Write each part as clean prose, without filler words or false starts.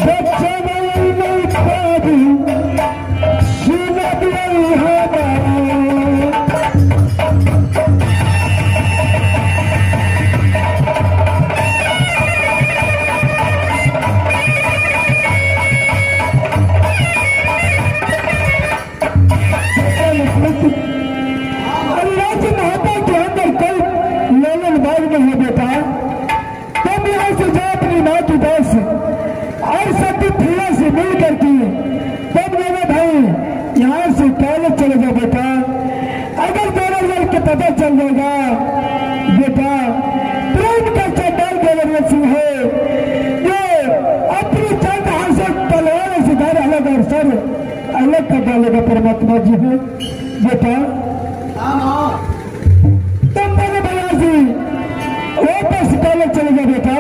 बच्चे नहीं पादी सुनत नहीं हमारा और सब फूला से मिल करके तब मेरे भाई यहाँ से कॉलेज चले जाओ बेटा। अगर देवरिया के पता चल जाएगा बेटा प्रेम का चंडाल देवरिया सिंह है जो अपनी चंद हाथ से तलवार से घर अलग और सर अलग कर डालेगा परमात्मा जी है बेटा। तब मेरे भैया जी वापस कॉलेज चले जाओ बेटा।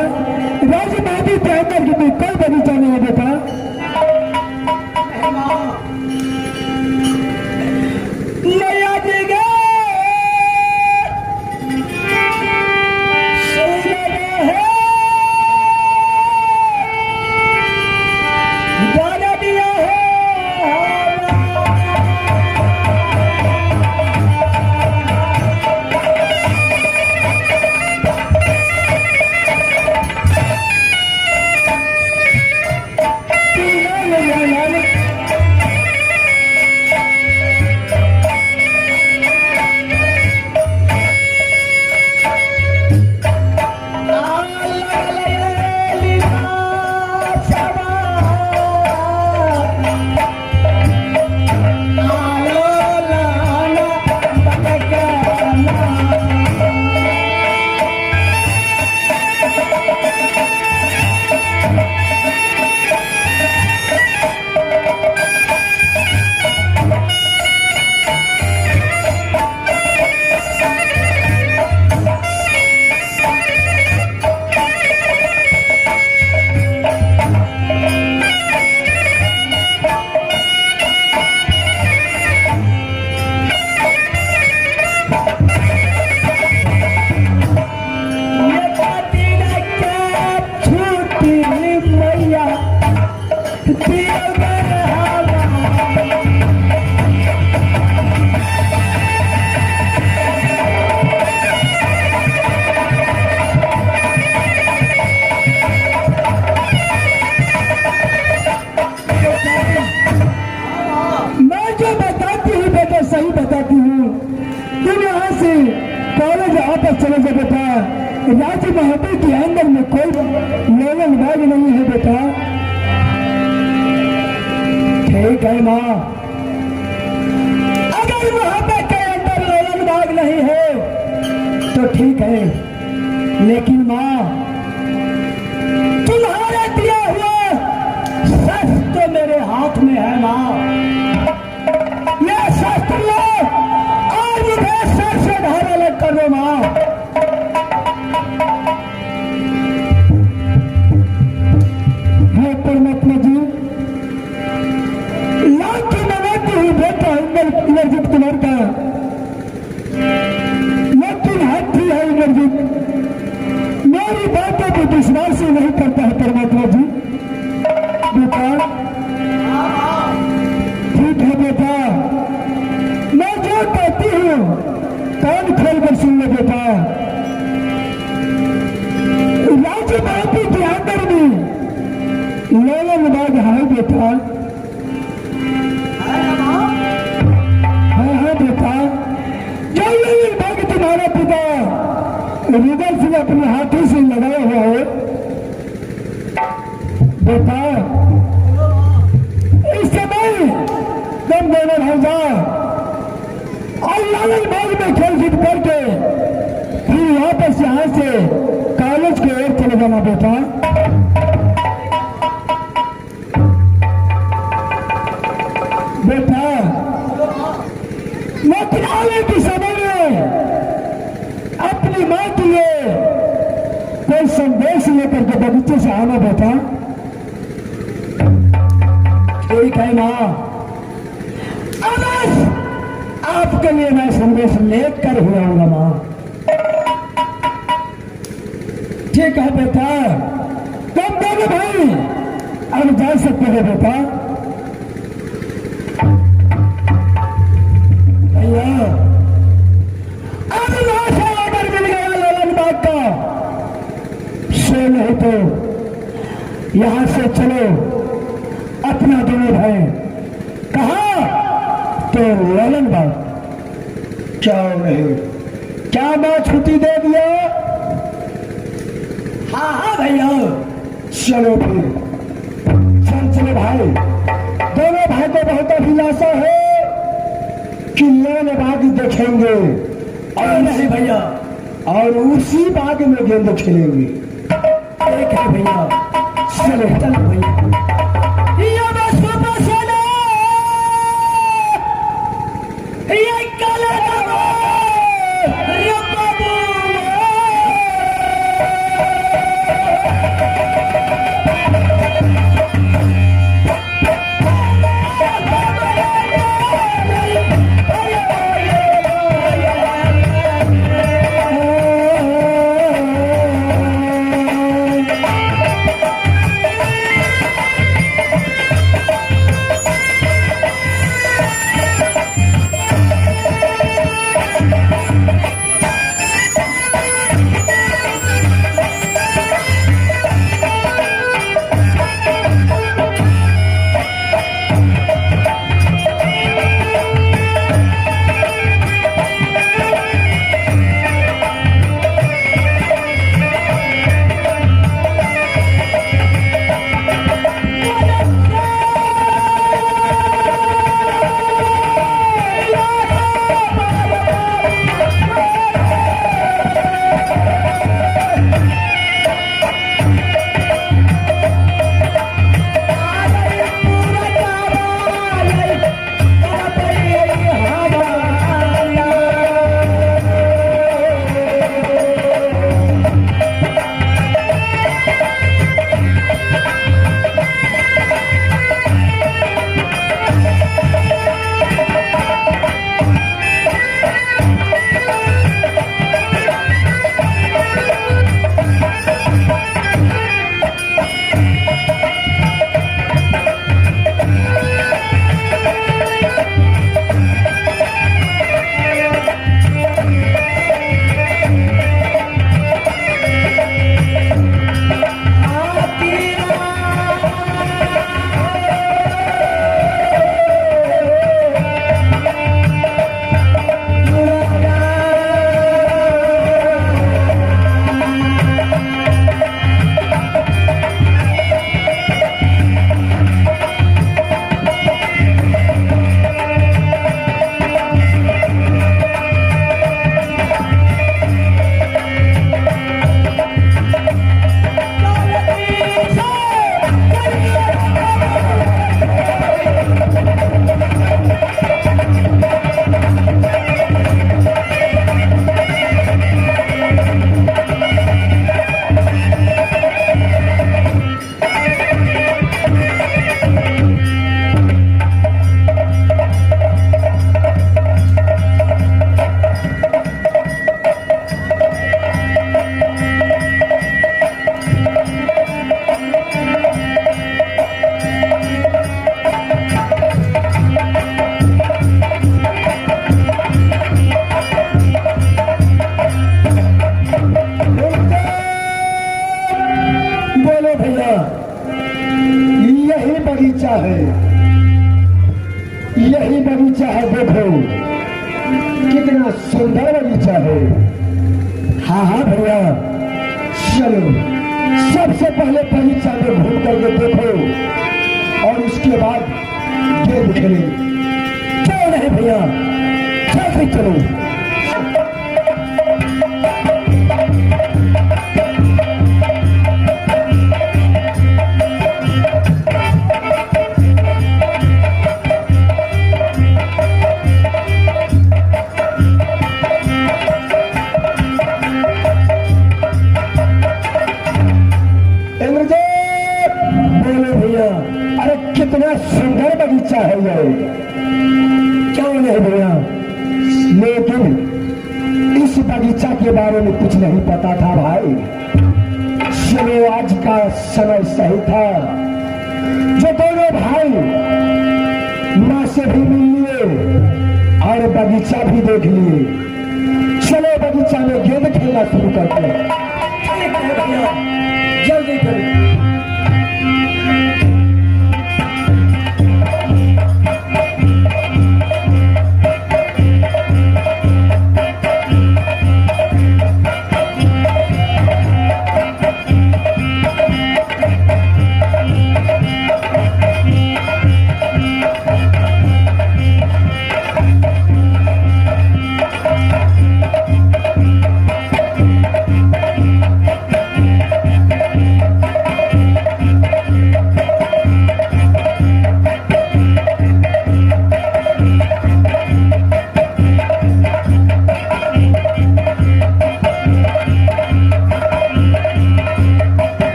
राजमादी के अंदर की भी कोई बगीचा नहीं है बेटा। मैया जी गे गाना दिया है सही बताती हूँ। तुम यहाँ से कॉलेज वापस चले जाओ बेटा। राजी महबूब के अंदर में कोई लोलन बाग नहीं है बेटा। ठीक है माँ, अगर महबूब के अंदर लोलन बाग नहीं है तो ठीक है, लेकिन माँ तुम्हारे दिया हुआ शस्त्र तो मेरे हाथ में है माँ। और मुझे सर से धारा लग कर दो माँ। हे परमात्मा जी, लाख की मनाती हुई बेटा इंद्रजीत कुमार का, लेकिन हाथी है इंद्रजीत मेरी बातों को विश्वास ही नहीं करता है परमात्मा जी। बेटा ठीक है बेटा, मैं जो कहती हूँ कान खोल कर सुन लो बेटा। राज्य बापू के अंदर में लोलन बाग है बेटा। हाँ बेटा, जो लोलन बाग तुम्हारा पिता रिदल सिंह अपने हाथों से लगाया हुआ है बेटा। इस समय तुम दोनों भाई जाओ और लालन बाग में खेल जीत करके फिर वापस यहाँ से कॉलेज की ओर चले जाना बेटा। बेटा लेकिन आने के समय में अपनी माँ के लिए कोई संदेश लेकर के बगीचे से आना बेटा। ठीक है माँ, आपके लिए मैं संदेश लेकर हुआ हूँ माँ। ठीक है बेटा, तुम दोनों भाई अब जा सकते हो बेटा। भैया अब यहाँ से ऑर्डर मिल गया ललन बाग का, सो नहीं तो यहां से चलो अपना दोनों भाई। कहा तो ललन बाग। क्या नहीं, क्या बात छुट्टी दे दिया? हाँ हाँ भैया चलो फिर, चलो भाई। दोनों भाई को बहुत अभिलाषा है कि ललन बाग देखेंगे। और नहीं भैया, और उसी बाग में गेंद खेलेंगे। एक है भैया, चलो चलो भैया। ये काला बगीचा है, यही बगीचा है। देखो कितना सुंदर बगीचा है। हाँ हाँ भैया चलो, सबसे पहले बगीचा में घूम करके देखो और उसके बाद गेंद खेले। क्यों नहीं भैया, जल्दी चलो। अरे कितना सुंदर बगीचा है ये, क्यों नहीं भैया। लेकिन इस बगीचा के बारे में कुछ नहीं पता था भाई। चलो आज का समय सही था, जो दोनों भाई माँ से भी मिल लिए और बगीचा भी देख लिए। चलो बगीचा में गेंद खेलना शुरू करते हैं। ठीक है भैया, जल्दी करो।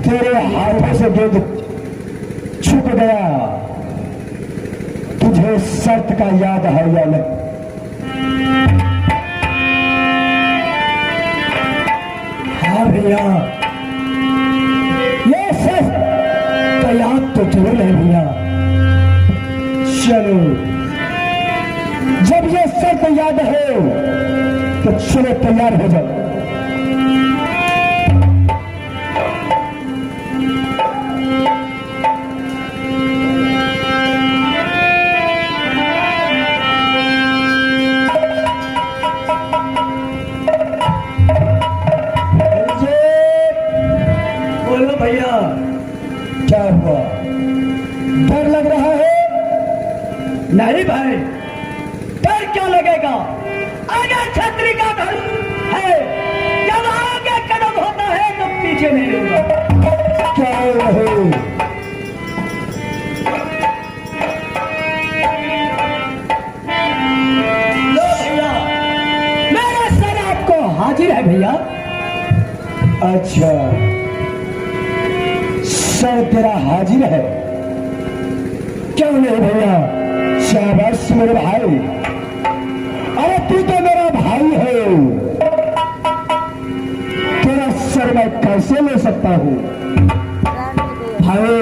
तेरे हाथों से गेंद छूट गया। तुझे शर्त का याद है या नहीं? हाँ भैया, ये शर्त का याद तो जरूर है भैया। चलो, जब ये शर्त याद है तो चलो तैयार हो जाओ। भैया, क्या हुआ? डर लग रहा है? नहीं भाई, डर क्या लगेगा? अगर छतरी का धर्म है, जब आगे कदम होता है तो पीछे नहीं होगा। क्या रहे? लो भैया, मेरा सर आपको हाजिर है भैया। अच्छा, सर तेरा हाजिर है? क्यों नहीं भैया, शाबाश मेरे भाई। अरे तू तो मेरा भाई है, तेरा सर मैं कैसे ले सकता हूँ? भाई,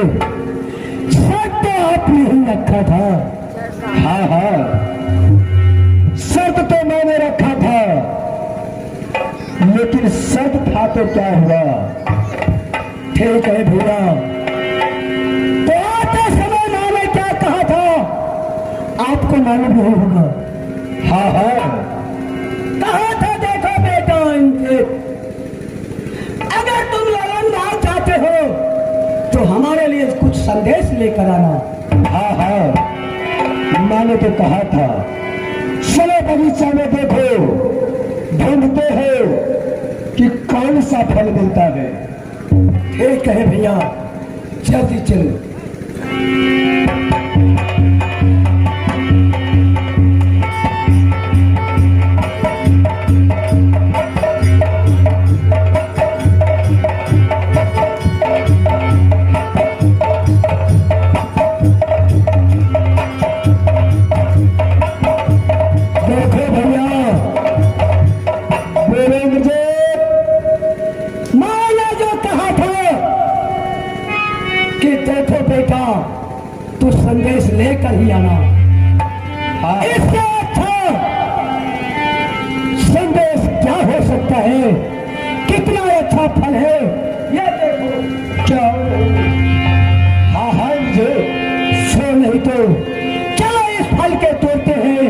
सर तो आपने ही रखा था। हाँ हाँ, शर्त तो मैंने रखा था, लेकिन शर्त था तो क्या हुआ? ठीक है भैया, तो आते समय मैंने क्या कहा था आपको मालूम नहीं होगा। हाँ हाँ, कहा था देखो बेटा, इनसे अगर तुम ललन चाहते हो तो हमारे लिए कुछ संदेश लेकर आना। हाँ हाँ, मैंने तो कहा था। चलो बगीचा में देखो, ढूंढते हैं कि कौन सा फल मिलता है। ठीक है भैया, जल्दी चलो। देखो भैया, बोलेंगे जो माया जो कहा था कि देखो बेटा, तू संदेश लेकर ही आना। हाँ, इससे अच्छा संदेश क्या हो सकता है? कितना अच्छा फल है ये देखो। क्या? हाँ हाँ, मुझे सो नहीं तो चलो इस फल के तोड़ते हैं,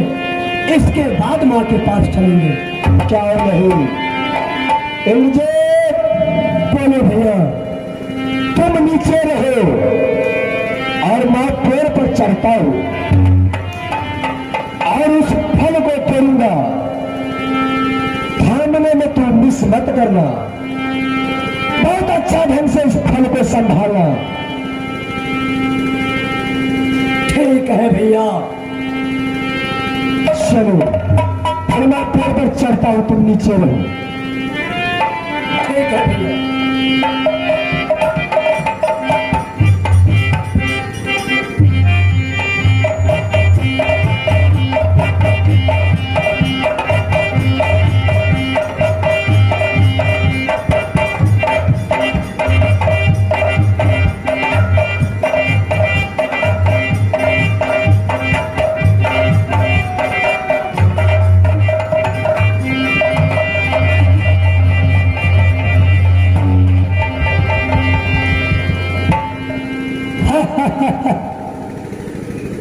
इसके बाद माँ के पास चलेंगे। क्या नहीं? मुझे बोलो भैया, तुम नीचे रहो और मैं पेड़ पर चढ़ता हूँ और उस फल को तोड़ूंगा। थामने में तुम मिस मत करना, बहुत अच्छा ढंग से इस फल को संभालना। ठीक ठीक है भैया। चलो फिर मैं पेड़ पर चढ़ता हूं, तुम नीचे रहो। ठीक है भैया।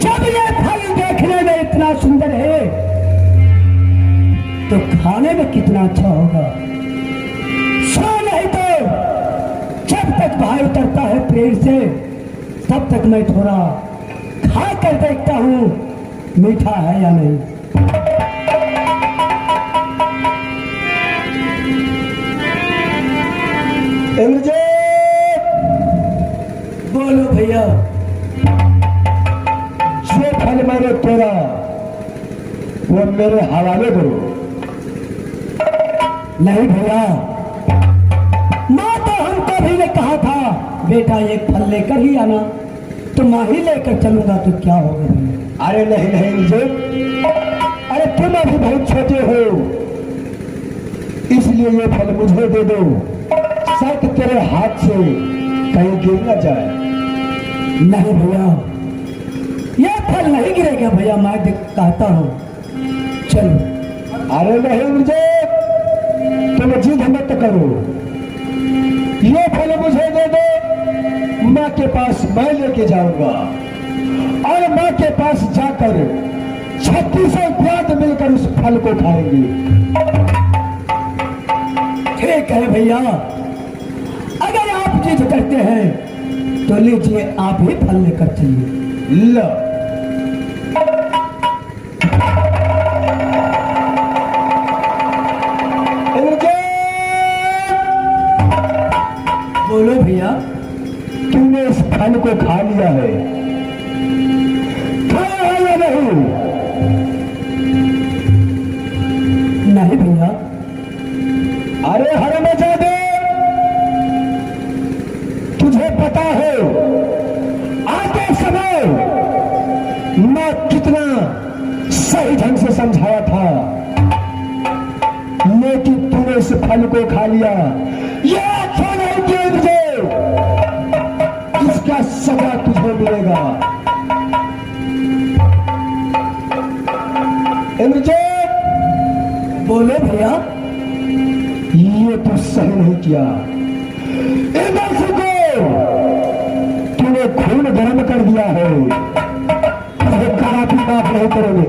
जब ये फल देखने में इतना सुंदर है तो खाने में कितना अच्छा होगा। सो नहीं तो जब तक भाई उतरता है पेड़ से तब तक मैं थोड़ा खा कर देखता हूं मीठा है या नहीं। इंद्रजीत, बोलो भैया। जो फल मैंने तोड़ा वो मेरे हवाले करो। नहीं भैया, माँ तो हमको भी ने कहा था बेटा एक फल लेकर ही आना, तो माँ ही लेकर चलूंगा तो क्या होगा भैया। अरे नहीं नहीं इंद्रजीत, अरे तुम अभी बहुत छोटे हो, इसलिए ये फल मुझे दे दो, शायद तेरे हाथ से कहीं गिर न जाए। नहीं भैया, ये फल नहीं गिरेगा भैया, मैं कहता हूँ चलो। अरे नहीं मुझे, तुम जिद मत करो, ये फल मुझे दे दो, माँ के पास मैं लेके जाऊंगा और माँ के पास जाकर 36 व्याध मिलकर उस फल को खाएंगे। ठीक है भैया, अगर आप जिद करते हैं तो लीजिए, आप ही फल लेकर चलिए। लो, बोलो भैया। तूने इस फल को खा लिया है, खाया है या नहीं? नहीं भैया। अरे हरामजादे, तुझे पता है आते समय मैं कितना सही ढंग से समझाया था, लेकिन तूने इस फल को खा लिया। ये अच्छा नहीं किया मुझे, इसका सजा तुझे मिलेगा। इंद्रजीत, बोलो भैया। ये तो सही नहीं किया। इधर से को तूने खून गर्म कर दिया है, तुझे कदापि माफ नहीं करोगे।